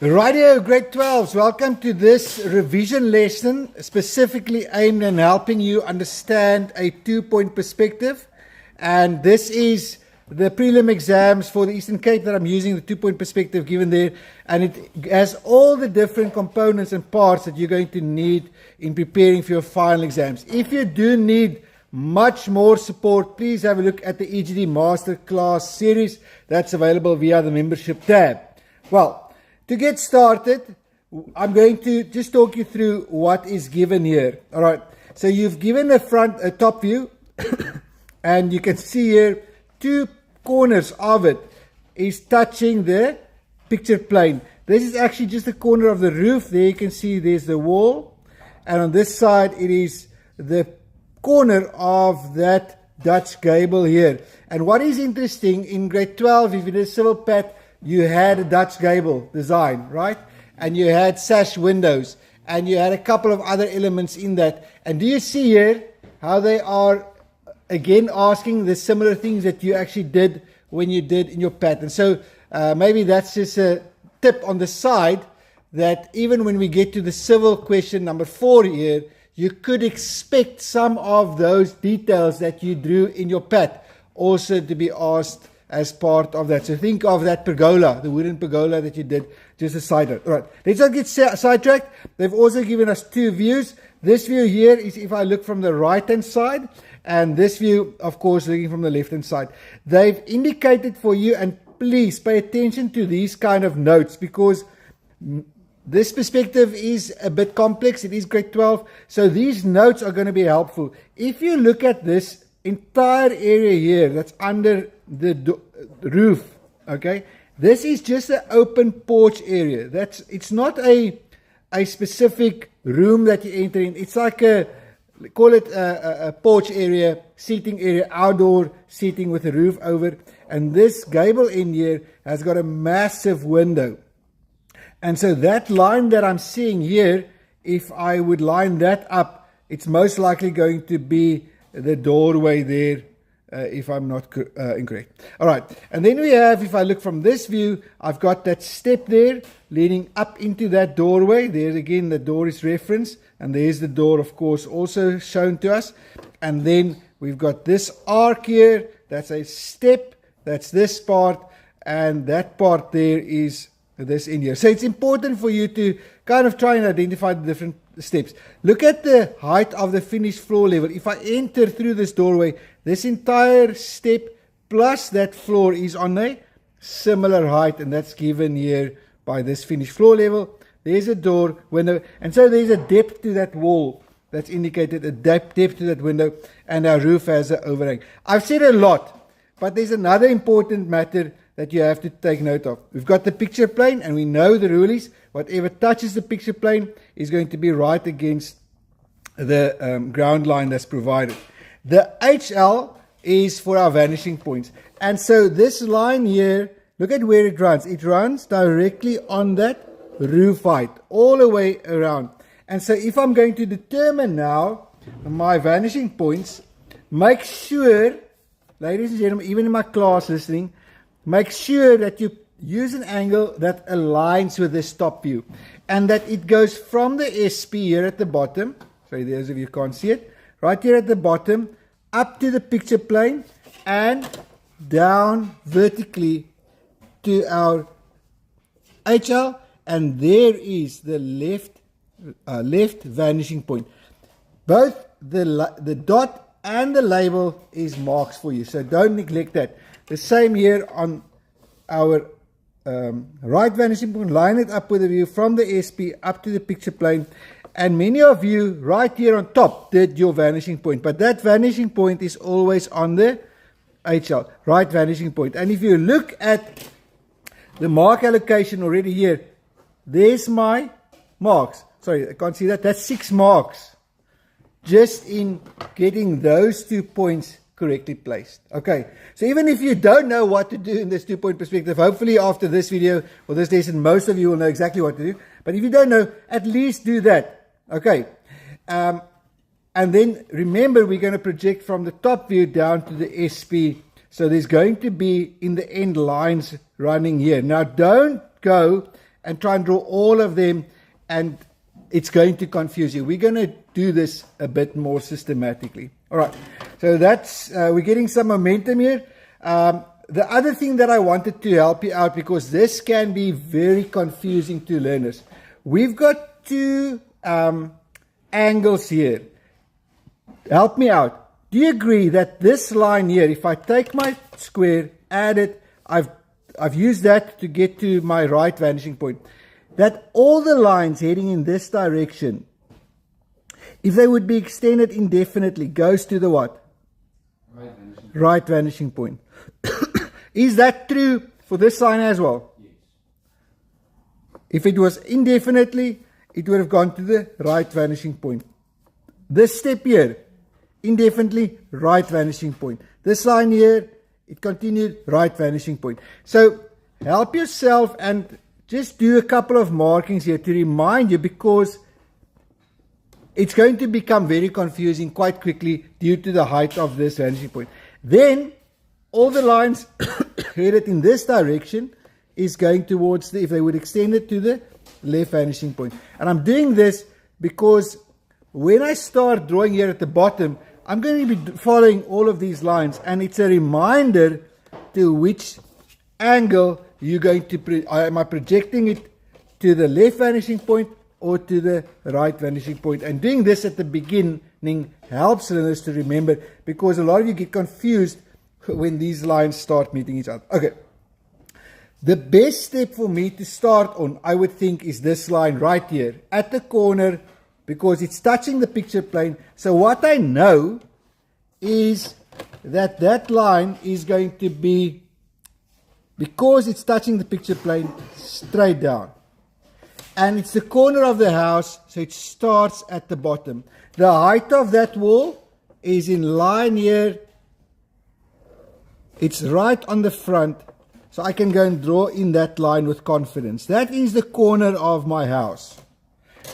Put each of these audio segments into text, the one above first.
Radio grade 12s, welcome to this revision lesson specifically aimed at helping you understand a 2-point perspective. And this is the prelim exams for the Eastern Cape that I'm using, the 2-point perspective given there. And it has all the different components and parts that you're going to need in preparing for your final exams. If you do need much more support, please have a look at the EGD Masterclass series that's available via the membership tab. Well, to get started, I'm going to just talk you through what is given here. All right. So you've given a top view, and you can see here 2 corners of it is touching the picture plane. This is actually just the corner of the roof. There you can see there's the wall, and on this side it is the corner of that Dutch gable here. And what is interesting, in grade 12, if you did civil pat, you had a Dutch gable design, right? And you had sash windows, and you had a couple of other elements in that. And do you see here how they are again asking the similar things that you actually did when you did in your pattern? So maybe that's just a tip on the side, that even when we get to the civil question number 4 here, you could expect some of those details that you drew in your pat also to be asked as part of that. So think of that pergola, the wooden pergola that you did, just a side note. All right, let's not get sidetracked. They've also given us 2 views. This view here is if I look from the right-hand side, and this view, of course, looking from the left-hand side. They've indicated for you, and please pay attention to these kind of notes, because this perspective is a bit complex. It is grade 12, so these notes are going to be helpful. If you look at this entire area here that's under the roof, okay, this is just an open porch area. It's not a specific room that you enter in. It's like call it a porch area, seating area, outdoor seating with a roof over. And this gable end here has got a massive window. And so that line that I'm seeing here, if I would line that up, it's most likely going to be the doorway there, if I'm not incorrect. All right, and then we have, if I look from this view, I've got that step there leading up into that doorway. There again, the door is referenced, and there's the door, of course, also shown to us. And then we've got this arc here, that's a step, that's this part, and that part there is this in here. So it's important for you to kind of try and identify the different steps. Look at the height of the finished floor level. If I enter through this doorway, this entire step plus that floor is on a similar height, and that's given here by this finished floor level. There's a door, window, and so there's a depth to that wall that's indicated, a depth to that window, and our roof has an overhang. I've said a lot, but there's another important matter that you have to take note of. We've got the picture plane, and we know the rule is whatever touches the picture plane is going to be right against the ground line that's provided. The HL is for our vanishing points. And so this line here, look at where it runs. It runs directly on that roof height, all the way around. And so if I'm going to determine now my vanishing points, make sure, ladies and gentlemen, even in my class listening, make sure that you use an angle that aligns with this top view, and that it goes from the SP here at the bottom, sorry, those of you can't see it, right here at the bottom, up to the picture plane, and down vertically to our HL, and there is the left vanishing point. Both the dot and the label is marks for you, so don't neglect that. The same here on our right vanishing point. Line it up with a view from the SP up to the picture plane. And many of you right here on top did your vanishing point, but that vanishing point is always on the HL, right vanishing point. And if you look at the mark allocation already here, there's my marks. Sorry, I can't see that. That's 6 marks just in getting those 2 points correctly placed. Okay, so even if you don't know what to do in this 2-point perspective, hopefully after this video or this lesson, most of you will know exactly what to do. But if you don't know, at least do that. Okay, and then remember, we're going to project from the top view down to the SP. So there's going to be in the end lines running here. Now don't go and try and draw all of them, and it's going to confuse you. We're going to do this a bit more systematically. All right, so that's, we're getting some momentum here. The other thing that I wanted to help you out, because this can be very confusing to learners. We've got two angles here. Help me out. Do you agree that this line here, if I take my square, add it, I've used that to get to my right vanishing point, that all the lines heading in this direction, if they would be extended indefinitely, goes to the what? Right vanishing point. Is that true for this line as well? Yes. If it was indefinitely, it would have gone to the right vanishing point. This step here, indefinitely, right vanishing point. This line here, it continued, right vanishing point. So help yourself and just do a couple of markings here to remind you, because it's going to become very confusing quite quickly due to the height of this vanishing point. Then all the lines headed in this direction is going towards the, if they would extend it, to the left vanishing point. And I'm doing this because when I start drawing here at the bottom, I'm going to be following all of these lines, and it's a reminder to which angle you're going to, am I projecting it to the left vanishing point or to the right vanishing point? And doing this at the beginning helps learners to remember, because a lot of you get confused when these lines start meeting each other. Okay. The best step for me to start on, I would think, is this line right here at the corner, because it's touching the picture plane. So what I know is that that line is going to be, because it's touching the picture plane, straight down. And it's the corner of the house, so it starts at the bottom. The height of that wall is in line here. It's right on the front, so I can go and draw in that line with confidence. That is the corner of my house.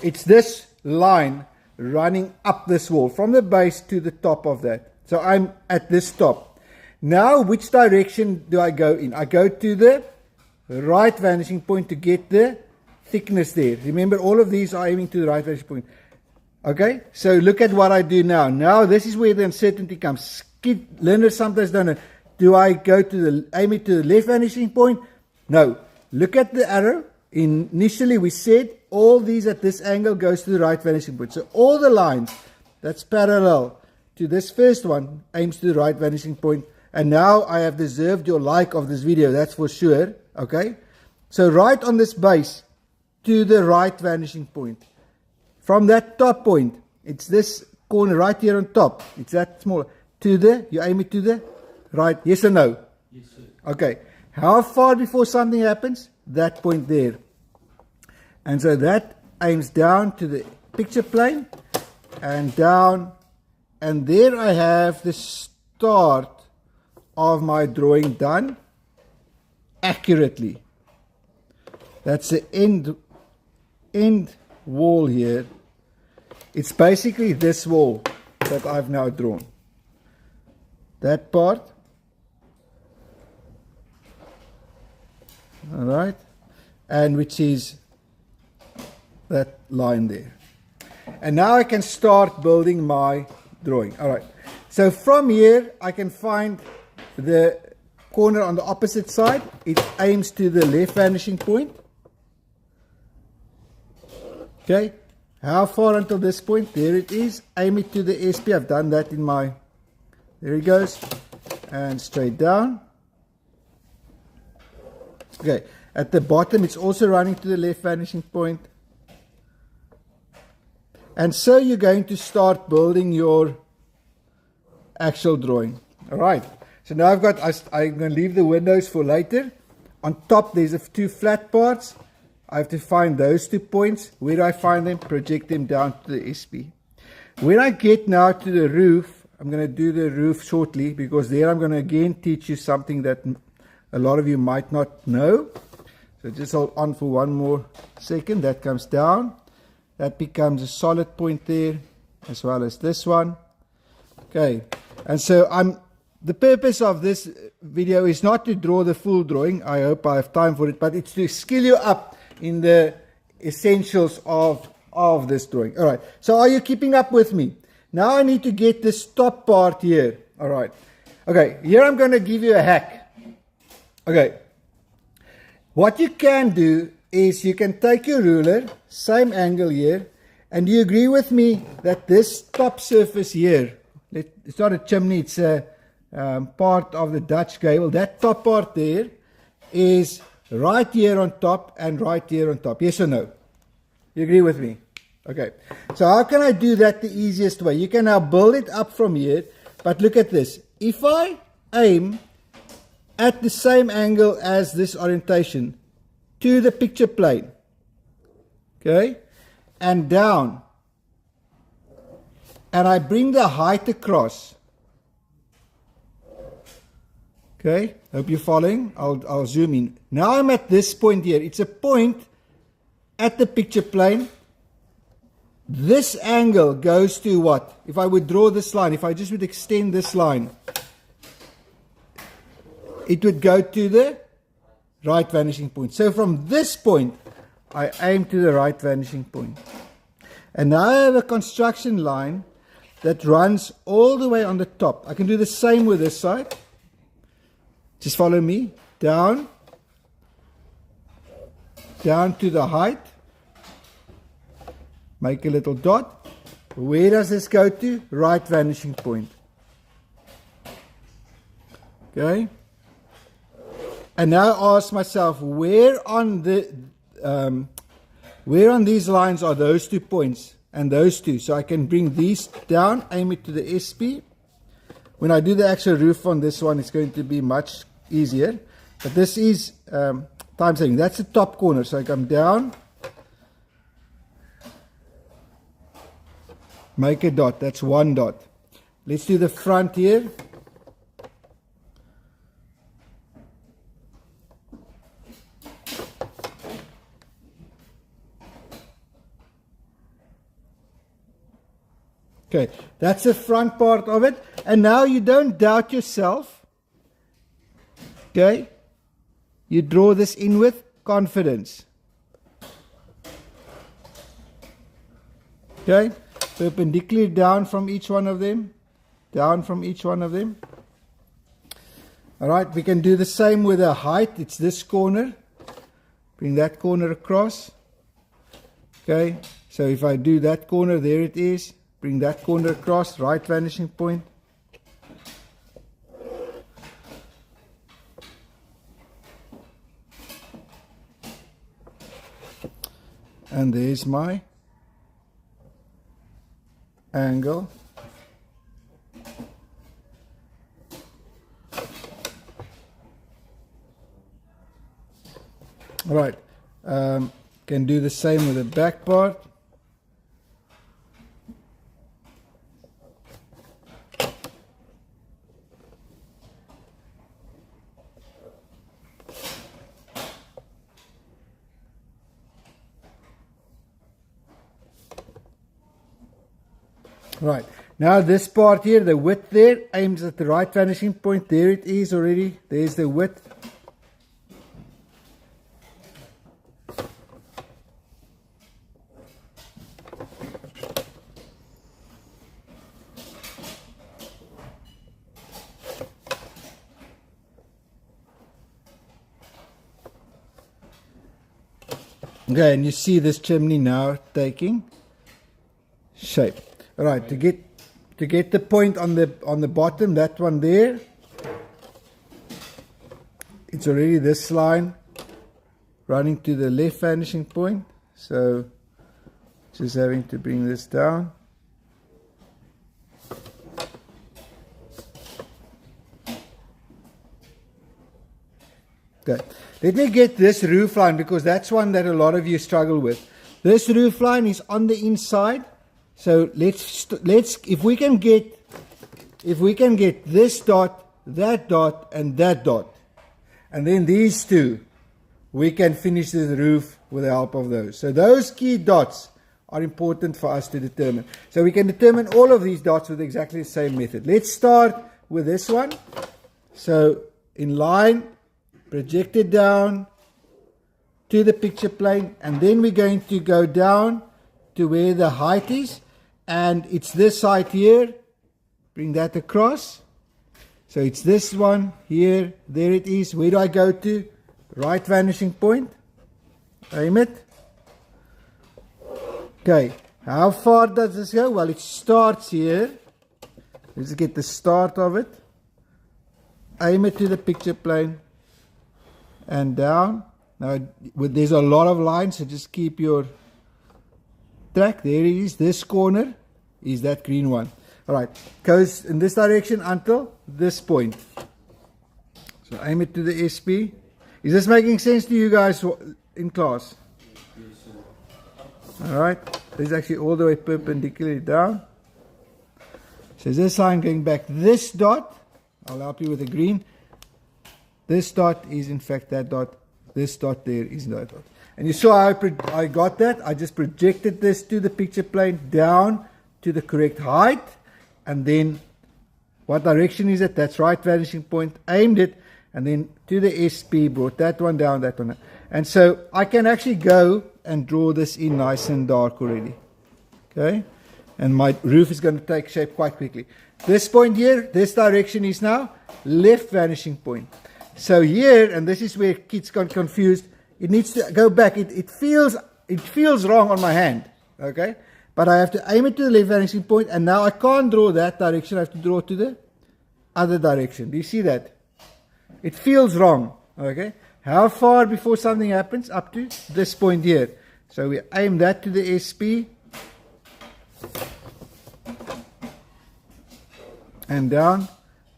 It's this line running up this wall from the base to the top of that. So I'm at this top. Now, which direction do I go in? I go to the right vanishing point to get the thickness there. Remember, all of these are aiming to the right vanishing point. Okay, so look at what I do now. Now, this is where the uncertainty comes. Learners sometimes don't know. Do I go to the, aim it to the left vanishing point? No. Look at the arrow. Initially, we said all these at this angle goes to the right vanishing point. So all the lines that's parallel to this first one aims to the right vanishing point. And now I have deserved your like of this video, that's for sure. Okay. So right on this base to the right vanishing point. From that top point, it's this corner right here on top. It's that smaller. To the, you aim it to the right. Yes or no? Yes, sir. Okay. How far before something happens? That point there. And so that aims down to the picture plane and down. And there I have the start of my drawing done accurately. That's the end wall here. It's basically this wall that I've now drawn. That part. All right. And which is that line there. And now I can start building my drawing. All right. So from here, I can find the corner on the opposite side. It aims to the left vanishing point. Okay. How far until this point? There it is. Aim it to the SP. I've done that in my... There it goes. And straight down. Okay. At the bottom, it's also running to the left vanishing point. And so you're going to start building your actual drawing. All right. So now I'm going to leave the windows for later. On top, there's two flat parts. I have to find those 2 points. Where do I find them? Project them down to the SP. When I get now to the roof, I'm going to do the roof shortly, because there I'm going to again teach you something that a lot of you might not know. So just hold on for one more second. That comes down. That becomes a solid point there, as well as this one. Okay. And so the purpose of this video is not to draw the full drawing. I hope I have time for it, but it's to skill you up in the essentials of this drawing. All right, so are you keeping up with me? Now I need to get this top part here. All right, okay, here I'm going to give you a hack. Okay, what you can do is you can take your ruler, same angle here, and you agree with me that this top surface here, it's not a chimney, it's a part of the Dutch gable. That top part there is right here on top and right here on top. Yes or no? You agree with me? Okay. So how can I do that the easiest way? You can now build it up from here, but look at this. If I aim at the same angle as this orientation to the picture plane, okay, and down, and I bring the height across. Okay, hope you're following. I'll zoom in. Now I'm at this point here. It's a point at the picture plane. This angle goes to what? If I would draw this line, if I just would extend this line, it would go to the right vanishing point. So from this point, I aim to the right vanishing point. And now I have a construction line that runs all the way on the top. I can do the same with this side. Just follow me. Down to the height. Make a little dot. Where does this go to? Right vanishing point. Okay. And now ask myself, where on these lines are those 2 points and those two? So I can bring these down, aim it to the SP. When I do the actual roof on this one, it's going to be much easier. But this is time saving. That's the top corner. So I come down, make a dot. That's 1 dot. Let's do the front here. Okay, that's the front part of it. And now you don't doubt yourself. Okay, you draw this in with confidence. Okay, perpendicularly down from each one of them. Down from each one of them. All right, we can do the same with the height. It's this corner. Bring that corner across. Okay, so if I do that corner, there it is. Bring that corner across, right vanishing point. And there's my angle. All right, can do the same with the back part. Right, now this part here, the width there, aims at the right vanishing point. There it is already. There's the width. Okay, and you see this chimney now taking shape. All right, to get the point on the bottom, that one there, it's already this line running to the left vanishing point. So just having to bring this down. Okay, let me get this roof line because that's one that a lot of you struggle with. This roof line is on the inside. So let's if we can get this dot, that dot, and that dot, and then these two, we can finish the roof with the help of those. So those key dots are important for us to determine. So we can determine all of these dots with exactly the same method. Let's start with this one. So in line, project it down to the picture plane, and then we're going to go down to where the height is, and it's this side here. Bring that across. So it's this one here. There it is. Where do I go to? Right vanishing point. Aim it. Okay. How far does this go? Well, it starts here. Let's get the start of it. Aim it to the picture plane and down. Now, there's a lot of lines, so just keep your track. There it is. This corner is that green one. All right. Goes in this direction until this point. So aim it to the SP. Is this making sense to you guys in class? All right. This is actually all the way perpendicularly down. So this line going back. This dot, I'll help you with the green. This dot is in fact that dot. This dot there is that dot. And you saw how I got that. I just projected this to the picture plane down to the correct height. And then what direction is it? That's right vanishing point. Aimed it. And then to the SP, brought that one down, that one down. And so I can actually go and draw this in nice and dark already. Okay. And my roof is going to take shape quite quickly. This point here, this direction is now left vanishing point. So here, and this is where kids got confused, it needs to go back. It feels wrong on my hand. Okay. But I have to aim it to the left vanishing point, and now I can't draw that direction. I have to draw to the other direction. Do you see that? It feels wrong. Okay. How far before something happens? Up to this point here. So we aim that to the SP. And down.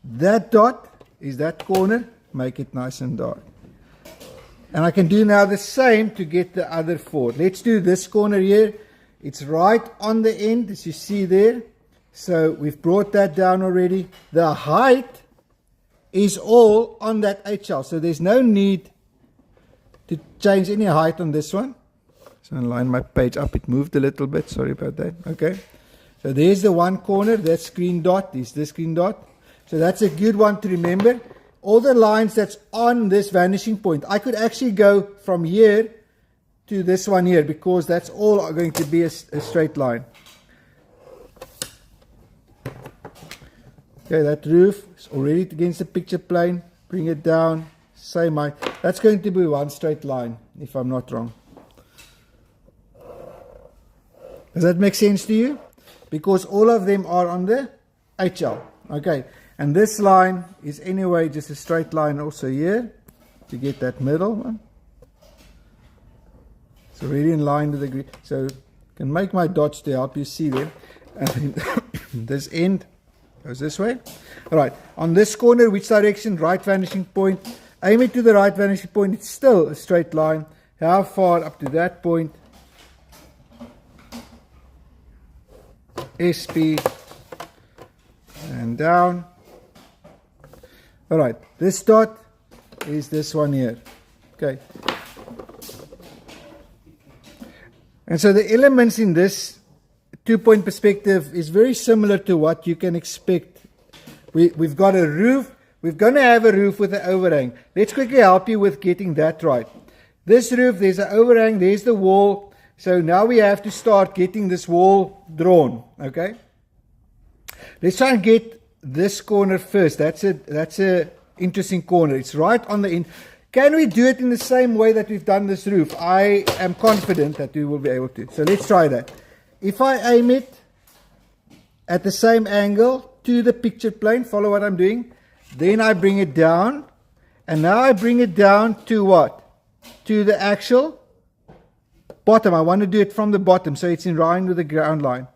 That dot is that corner. Make it nice and dark. And I can do now the same to get the other four. Let's do this corner here. It's right on the end, as you see there. So we've brought that down already. The height is all on that HL. So there's no need to change any height on this one. So I'll line my page up. It moved a little bit. Sorry about that. Okay. So there's the one corner. That's green dot. Is this green dot. So that's a good one to remember. All the lines that's on this vanishing point. I could actually go from here to this one here, because that's all going to be a straight line. Okay, that roof is already against the picture plane. Bring it down. Same height. That's going to be one straight line, if I'm not wrong. Does that make sense to you? Because all of them are on the HL. Okay, and this line is anyway just a straight line also here to get that middle one. It's already in line with the grid. So I can make my dots to help you see them. And then this end goes this way. All right. On this corner, which direction? Right vanishing point. Aim it to the right vanishing point. It's still a straight line. How far up to that point? SP. And down. All right. This dot is this one here. Okay. And so the elements in this two-point perspective is very similar to what you can expect. We've got a roof. We're going to have a roof with an overhang. Let's quickly help you with getting that right. This roof, there's an overhang. There's the wall. So now we have to start getting this wall drawn. Okay. Let's try and get this corner first. That's a interesting corner. It's right on the end. Can we do it in the same way that we've done this roof? I am confident that we will be able to. So let's try that. If I aim it at the same angle to the picture plane, follow what I'm doing. Then I bring it down. And now I bring it down to what? To the actual bottom. I want to do it from the bottom so it's in line with the ground line.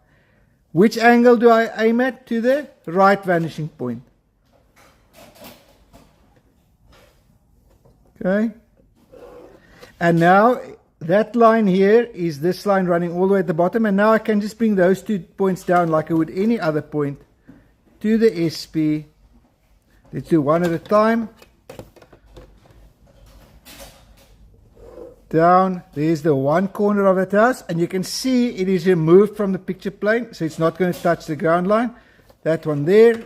Which angle do I aim at? To the right vanishing point. Okay. And now that line here is this line running all the way at the bottom. And now I can just bring those 2 points down like I would any other point to the SP. Let's do one at a time. Down. There's the one corner of that house. And you can see it is removed from the picture plane. So it's not going to touch the ground line. That one there.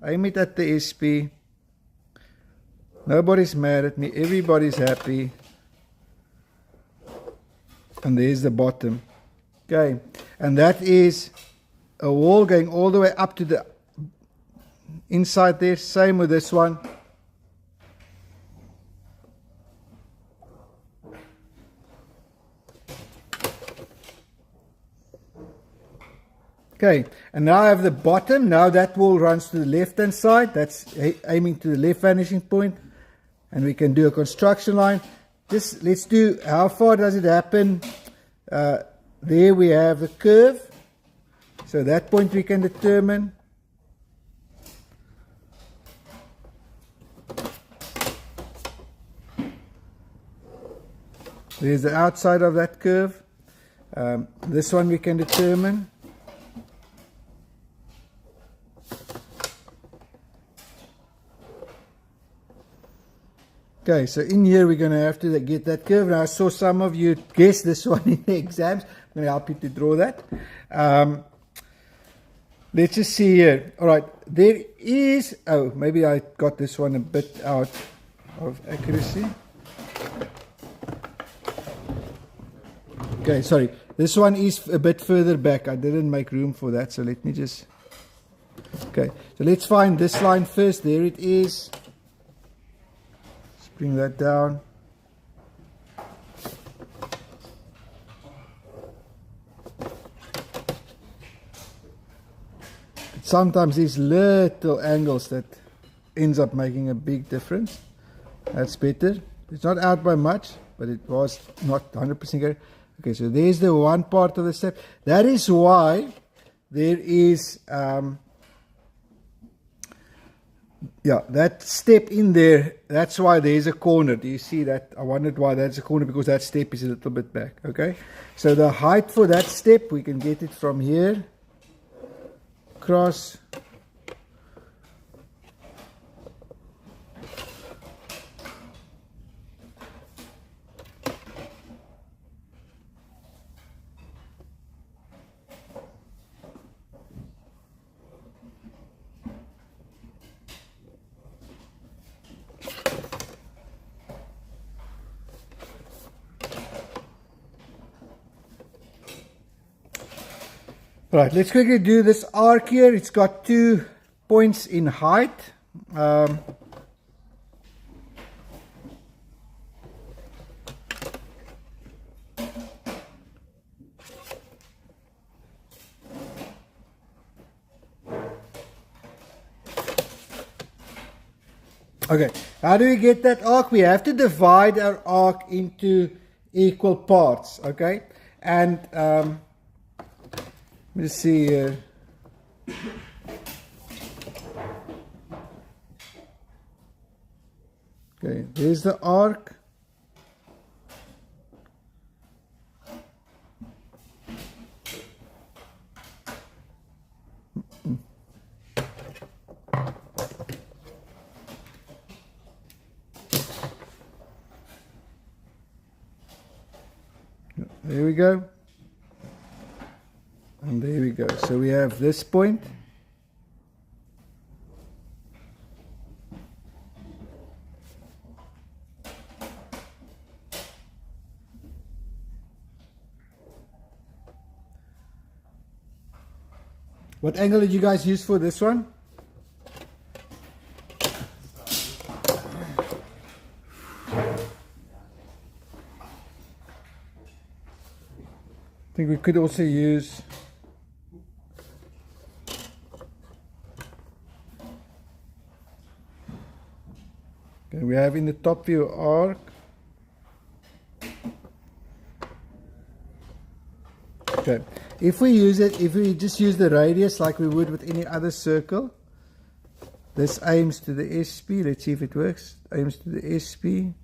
Aim it at the SP. Nobody's mad at me. Everybody's happy. and there's the bottom. Okay, and that is a wall going all the way up to the inside there. Same with this one. Okay, and now I have the bottom. Now that wall runs to the left hand side. That's aiming to the left vanishing point. And we can do a construction line. Just let's do, how far does it happen? There we have the curve. So that point we can determine. There's the outside of that curve. This one we can determine. Okay, so in here we're going to have to get that curve. Now I saw some of you guess this one in the exams. I'm going to help you to draw that. Let's just see here. All right, there is, oh, maybe I got this one a bit out of accuracy. Okay, sorry. This one is a bit further back. I didn't make room for that, so let me just... Okay, so let's find this line first. There it is. Bring that down. Sometimes these little angles that ends up making a big difference. That's better. It's not out by much, but it was not 100% good. Okay, so there's the one part of the step. That is why there is that step in there. That's why there's a corner. Do you see that? I wondered why that's a corner, because that step is a little bit back. Okay, so the height for that step, we can get it from here across. Right, let's quickly do this arc here. It's got 2 points in height. Okay, how do we get that arc? We have to divide our arc into equal parts, okay? And let me see here. Okay, there's the arc. There we go. And there we go. So we have this point. What angle did you guys use for this one? I think we could also use we have in the top view arc. Okay, if we just use the radius like we would with any other circle, this aims to the SP. Let's see if it works. Aims to the SP.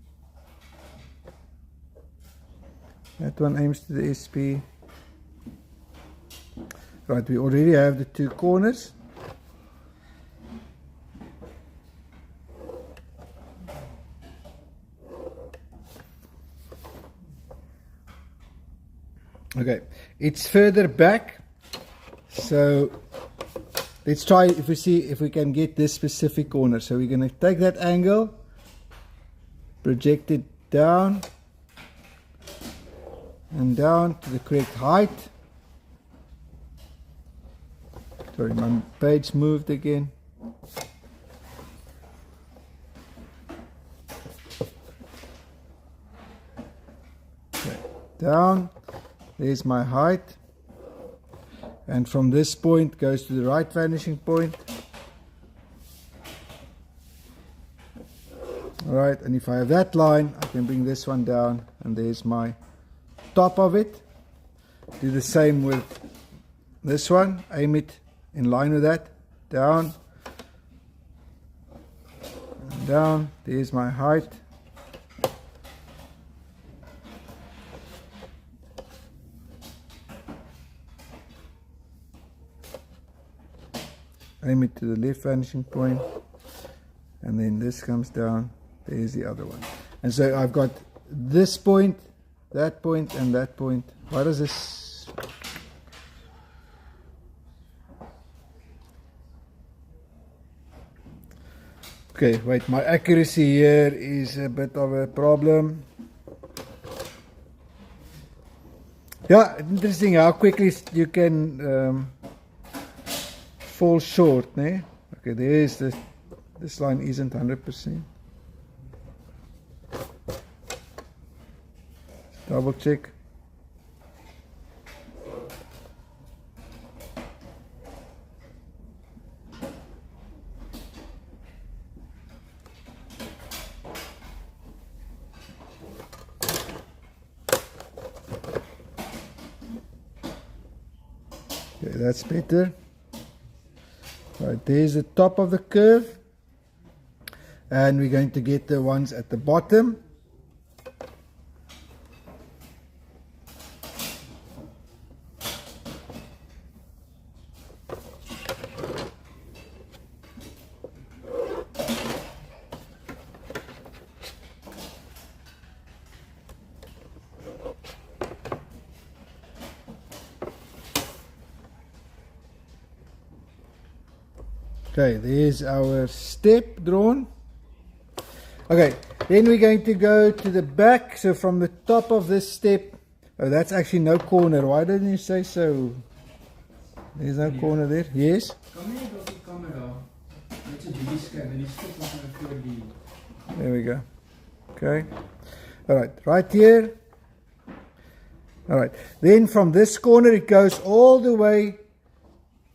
That one aims to the SP. Right, we already have the 2 corners. Okay, it's further back, so let's try if we can get this specific corner. So we're going to take that angle, project it down, and down to the correct height. Sorry, my page moved again. Okay, down, there's my height. And from this point goes to the right vanishing point. Alright, and if I have that line, I can bring this one down, and there's my top of it. Do the same with this one, aim it in line with that, down, and down, there's my height. Aim it to the left vanishing point, and then this comes down, there's the other one. And so I've got this point, and that point. Why does this? Okay, wait, my accuracy here is a bit of a problem. Yeah, interesting how quickly you can fall short, né? Okay, there's this line isn't 100%. Double check. Okay, that's better. Right, there's the top of the curve, and we're going to get the ones at the bottom. Okay, there's our step drawn. Okay, then we're going to go to the back. So from the top of this step, oh, that's actually no corner. Why didn't you say so? There's no corner there. Yes? There we go. Okay. Alright, right here. Alright, then from this corner it goes all the way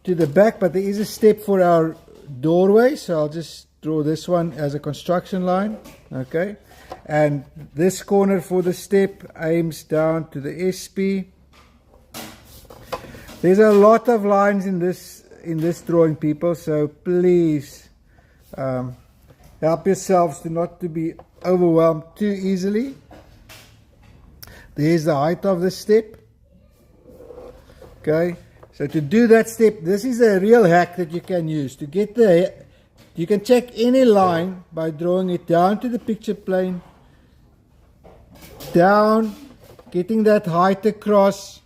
to the back, but there is a step for our doorway, so I'll just draw this one as a construction line. Okay, and this corner for the step aims down to the SP. There's a lot of lines in this drawing, people, so please help yourselves not to be overwhelmed too easily. There's the height of the step. Okay, so to do that step, this is a real hack that you can use. To get you can check any line by drawing it down to the picture plane, down, getting that height across,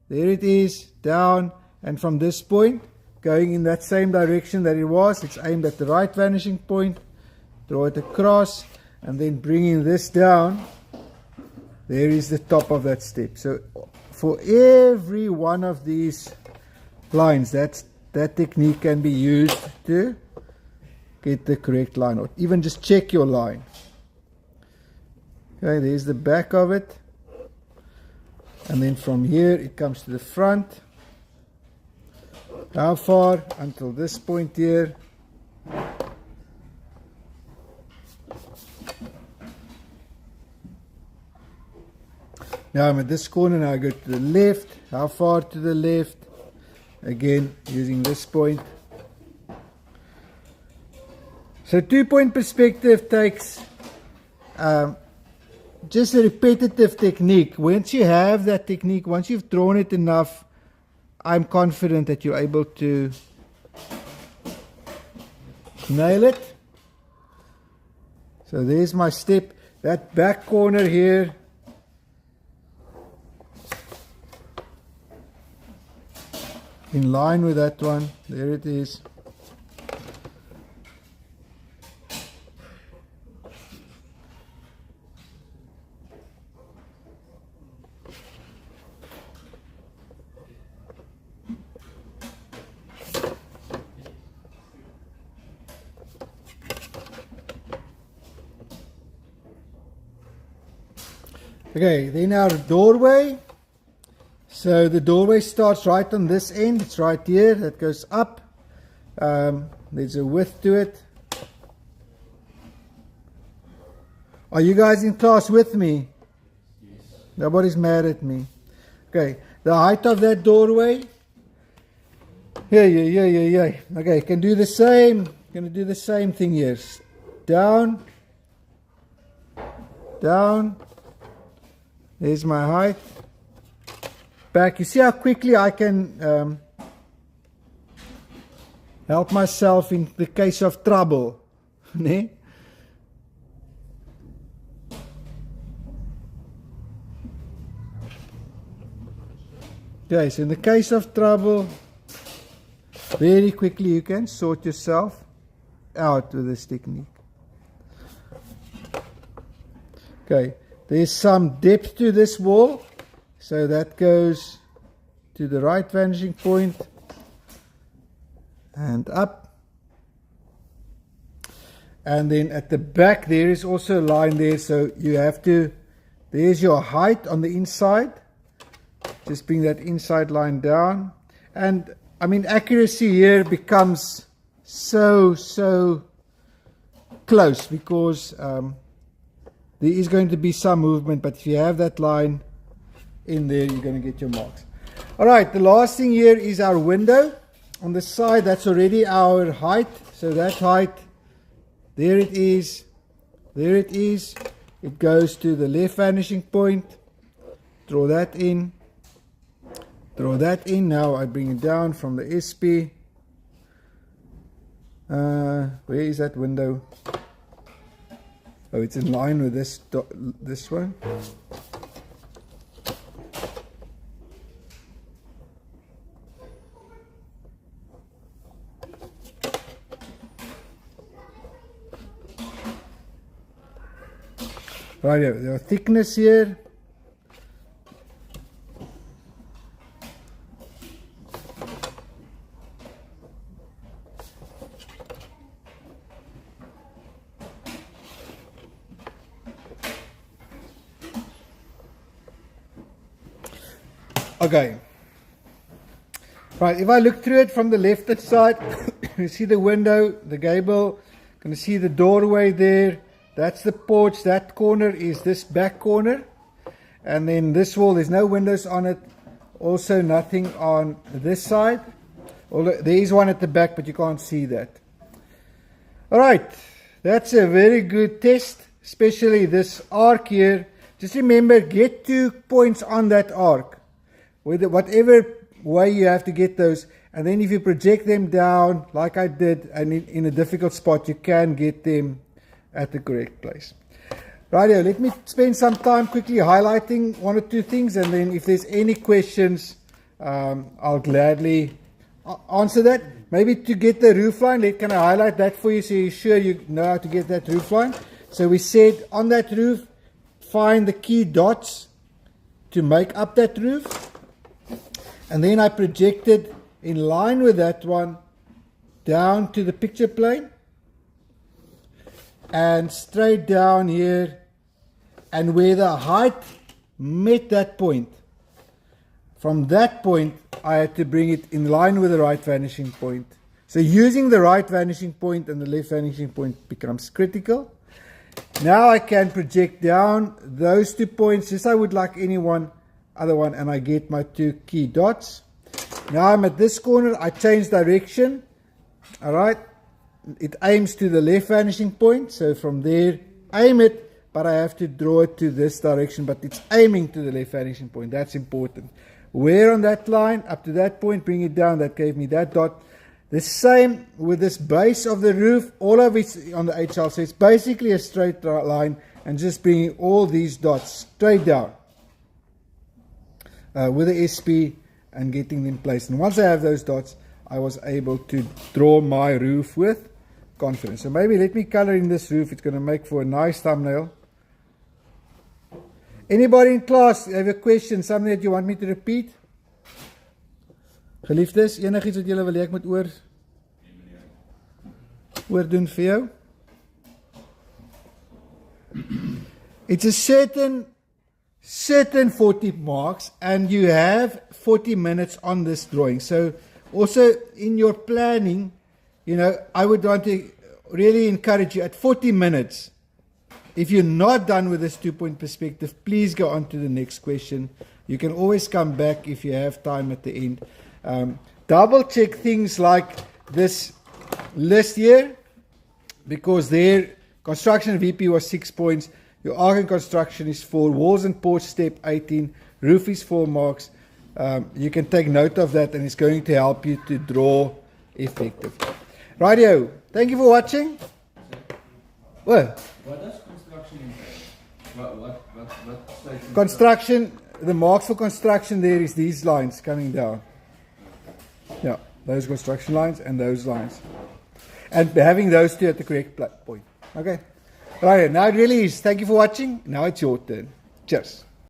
there it is, down, and from this point, going in that same direction that it was, it's aimed at the right vanishing point, draw it across, and then bringing this down, there is the top of that step. So for every one of these lines, that technique can be used to get the correct line, or even just check your line. Okay, there's the back of it, and then from here it comes to the front. How far? Until this point here. Now I'm at this corner, now I go to the left. How far to the left? Again, using this point. So 2-point perspective takes just a repetitive technique. Once you have that technique, once you've drawn it enough, I'm confident that you're able to nail it. So there's my step. That back corner here, in line with that one, there it is. Okay, then our doorway. So the doorway starts right on this end. It's right here. That goes up. There's a width to it. Are you guys in class with me? Yes. Nobody's mad at me. Okay, the height of that doorway. Yeah. Okay, can do the same. Gonna do the same thing here. Down. Down. There's my height. Back. You see how quickly I can help myself in the case of trouble. Nee? Okay, so in the case of trouble, very quickly you can sort yourself out with this technique. Okay, there's some depth to this wall, so that goes to the right vanishing point and up. And then at the back there is also a line there, so you have to, there's your height on the inside. Just bring that inside line down. And I mean, accuracy here becomes so close because there is going to be some movement, but if you have that line in there, you're going to get your marks. All right, the last thing here is our window. On the side, that's already our height. So that height, there it is. There it is. It goes to the left vanishing point. Draw that in. Draw that in. Now I bring it down from the SP. Where is that window? Oh, it's in line with this one. Right here, the thickness here. Okay. Right, if I look through it from the left side, you see the window, the gable, going to see the doorway there. That's the porch. That corner is this back corner. And then this wall, there's no windows on it. Also nothing on this side. Although there is one at the back, but you can't see that. All right, that's a very good test, especially this arc here. Just remember, get 2 points on that arc. Whatever way you have to get those, and then if you project them down like I did and in a difficult spot, you can get them at the correct place. Right here, let me spend some time quickly highlighting 1 or 2 things, and then if there's any questions, I'll gladly answer that. Maybe to get the roof line, can I highlight that for you so you're sure you know how to get that roof line? So we said on that roof, find the key dots to make up that roof. And then I projected in line with that one down to the picture plane and straight down here, and where the height met that point. From that point, I had to bring it in line with the right vanishing point. So using the right vanishing point and the left vanishing point becomes critical. Now I can project down those 2 points just I would like any other one, and I get my 2 key dots. Now I'm at this corner, I change direction. All right, it aims to the left vanishing point, so from there aim it, but I have to draw it to this direction, but it's aiming to the left vanishing point. That's important. Where on that line, up to that point, bring it down. That gave me that dot. The same with this base of the roof, all of it's on the HL, so it's basically a straight line, and just bringing all these dots straight down with the SP and getting them placed. And once I have those dots, I was able to draw my roof with confidence. So maybe let me color in this roof. It's going to make for a nice thumbnail. Anybody in class have a question, something that you want me to repeat? Geliefdes, enigiets wat julle wil hê ek moet oordoen vir jou? It's a certain certain 40 marks, and you have 40 minutes on this drawing. So also in your planning, you know, I would want to really encourage you at 40 minutes. If you're not done with this 2-point perspective, please go on to the next question. You can always come back if you have time at the end. Double check things like this list here, because their construction VP was 6 points, your arc and construction is 4, walls and porch step 18, roof is 4 marks. You can take note of that, and it's going to help you to draw effectively. Rightio, thank you for watching. What does construction entail? What Construction, the marks for construction there is these lines coming down. Yeah, those construction lines and those lines. And having those two at the correct point. Okay. Right, now it really is. Thank you for watching. Now it's your turn. Cheers.